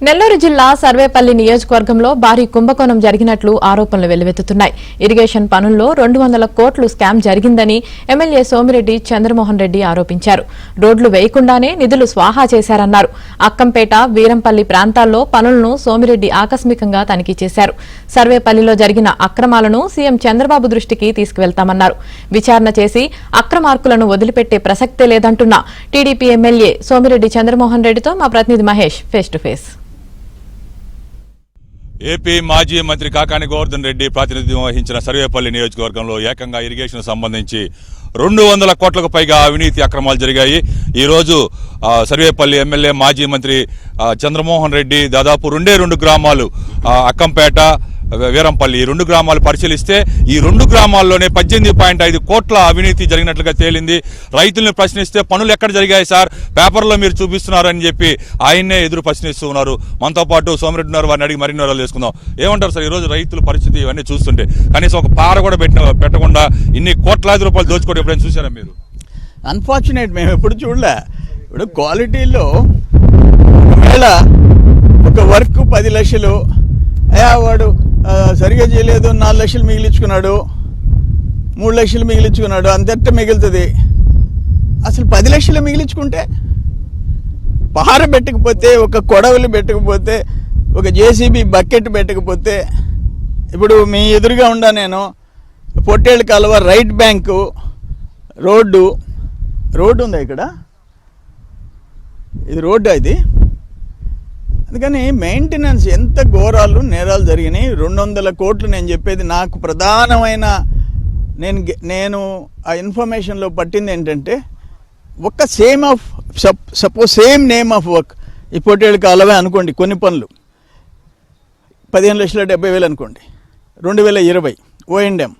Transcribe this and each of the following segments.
నెల్లూరు జిల్లా సర్వేపల్లి నియోజకవర్గంలో భారీ కుంభకోణం జరిగినట్లు ఆరోపణలు వెల్లువెత్తుతున్నాయి. ఇరిగేషన్ పనుల్లో 200 కోట్లు స్కామ్ జరిగిందని ఎమ్మెల్యే సోమిరెడ్డి చంద్రమోహన్ రెడ్డి ఆరోపించారు. రోడ్లు వేయకుండానే నిధులు స్వాహా చేశారన్నారు. అక్కంపేట, వీరంపల్లి ప్రాంతాల్లో పనులను సోమిరెడ్డి ఆకస్మికంగా తనిఖీ చేశారు. సర్వేపల్లిలో జరిగిన అక్రమాలను సీఎం చంద్రబాబు దృష్టికి తీసుకువెళ్తామన్నారు. విచారణ చేసి అక్రమార్కులను వదిలిపెట్టే ప్రసక్తే లేదంటున్న టీడీపీ ఎమ్మెల్యే సోమిరెడ్డి చంద్రమోహన్ రెడ్డితో మా ప్రతినిధి Mahesh face to face. AP మాజీ మంత్రి కాకాని గోవర్ధన్ రెడ్డి ప్రాతినిధ్యం వహించిన సర్వేపల్లి నియోజకవర్గంలో ఏకంగా ఇరిగేషన్ సంబంధించి 200 కోట్లకు పైగా అవినీతి అక్రమాలు జరిగాయి. ఈ రోజు సర్వేపల్లి ఎమ్మెల్యే మాజీ మంత్రి చంద్రమోహన్ రెడ్డి దాదాపు 2 గ్రామాలు అక్కంపేట, వీరంపల్లి ఈ 2 గ్రామాలు పరిశీలిస్తే ఈ 2 గ్రామాల్లోనే 18.5 కోట్ల అవినీతి జరిగినట్లుగా తేలింది. రైతులను ప్రశ్నిస్తే పనులు ఎక్కడ జరిగాయి సార్, పేపర్లో మీరు చూపిస్తున్నారని చెప్పి ఆయన్నే ఎదురు ప్రశ్నిస్తూ ఉన్నారు. మనతో పాటు సోమిరెడ్డి ఉన్నారు, వారిని అడిగి మరిన్ని వివరాలు చేసుకుందాం. ఏమంటారు సార్, ఈరోజు రైతుల పరిస్థితి ఇవన్నీ చూస్తుంటే కనీసం ఒక పార కూడా పెట్టకుండా ఇన్ని కోట్లాది రూపాయలు దోచుకోవడం ఎప్పుడైనా చూసారా మీరు? అన్ఫార్చునేట్, మేము ఎప్పుడు చూడలే. ఇప్పుడు క్వాలిటీలో ఒకవేళ ఒక వర్క్ 10 లక్షలు, వాడు సరిగా చేయలేదు, 4 లక్షలు మిగిలించుకున్నాడు, 3 లక్షలు మిగిలించుకున్నాడు, అంతట మిగులుతుంది. అసలు 10 లక్షలు మిగిలించుకుంటే, పహార పెట్టకపోతే, ఒక కొడవలి పెట్టకపోతే, ఒక జేసీబీ బకెట్ పెట్టకపోతే, ఇప్పుడు మీ ఎదురుగా ఉండా నేను పొట్టేళ్ళ కాలువ రైట్ బ్యాంకు రోడ్డు ఉందా ఇక్కడ, ఇది రోడ్డు ఇది. అందుకని మెయింటెనెన్స్ ఎంత ఘోరాలు నేరాలు జరిగినాయి. 200 కోట్లు నేను చెప్పేది. నాకు ప్రధానమైన నేను ఆ ఇన్ఫర్మేషన్లో పట్టింది ఏంటంటే, ఒక సేమ్ నేమ్ ఆఫ్ వర్క్. ఈ పొట్టేళ్ళ కాలవే అనుకోండి, కొన్ని పనులు 15,70,000 అనుకోండి, 2020 O&M,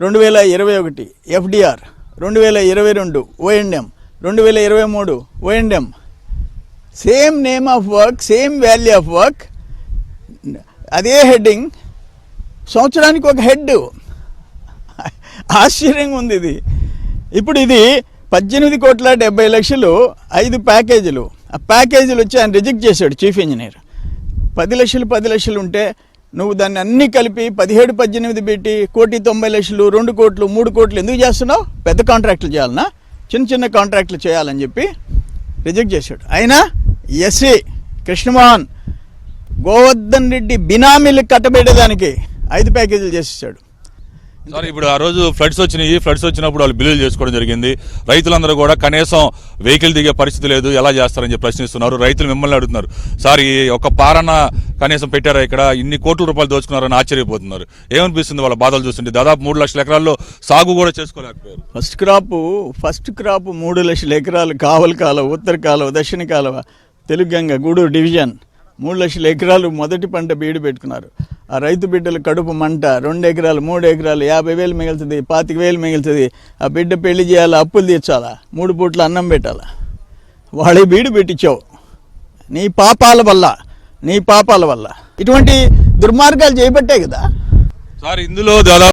2021 FDR, 2022 O&M, 2023 O&M. Same name of work, same value of work, అదే హెడ్డింగ్, సంవత్సరానికి ఒక హెడ్. ఆశ్చర్యంగా ఉంది ఇది. ఇప్పుడు ఇది 18,70,00,000, 5 ప్యాకేజీలు. ఆ ప్యాకేజీలు వచ్చి ఆయన రిజెక్ట్ చేశాడు చీఫ్ ఇంజనీర్. 10 లక్షలు ఉంటే నువ్వు దాన్ని అన్నీ కలిపి 17-18 పెట్టి 1,90,00,000, 2 కోట్లు, 3 కోట్లు ఎందుకు చేస్తున్నావు? పెద్ద కాంట్రాక్టులు చేయాలన్నా, చిన్న కాంట్రాక్టులు చేయాలని చెప్పి రిజెక్ట్ చేశాడు. అయినా ఎస్సీ కృష్ణమోహన్ గోవర్ధన్ రెడ్డి బినామీలకు కట్టబెట్టేదానికి 5 ప్యాకేజీలు చేసేసాడు. సార్, ఇప్పుడు ఆ రోజు ఫ్లడ్స్ వచ్చినప్పుడు వాళ్ళు బిల్లులు చేసుకోవడం జరిగింది. రైతులందరూ కూడా కనీసం వెహికల్ దిగే పరిస్థితి లేదు, ఎలా చేస్తారని చెప్పి ప్రశ్నిస్తున్నారు. రైతులు మిమ్మల్ని అడుగుతున్నారు, సార్ ఈ ఒక పారన కనీసం పెట్టారా ఇక్కడ, ఇన్ని కోట్ల రూపాయలు దోచుకున్నారని ఆశ్చర్యపోతున్నారు. ఏమనిపిస్తుంది వాళ్ళ బాధలు చూస్తుంటే? దాదాపు 3 లక్షల ఎకరాల్లో సాగు కూడా చేసుకోలేకపోయారు. ఫస్ట్ క్రాప్ 3 లక్షల ఎకరాలు. కావలి కాలువ, ఉత్తర కాలువ, దక్షిణ కాలువ, తెలుగంగ, గూడూరు డివిజన్ 3 లక్షల ఎకరాలు మొదటి పంట బీడు పెట్టుకున్నారు. ఆ రైతు బిడ్డల కడుపు మంట. 2 ఎకరాలు, 3 ఎకరాలు 50,000 మిగులుతుంది, 25,000 మిగులుతుంది. ఆ బిడ్డ పెళ్లి చేయాలా, అప్పులు తీర్చాలా, 3 పూట్ల అన్నం పెట్టాలా. వాళ్ళే బీడు పెట్టించావు నీ పాపాల వల్ల. ఇటువంటి దుర్మార్గాలు చేయబట్టే కదా సార్. ఇందులో దాదాపు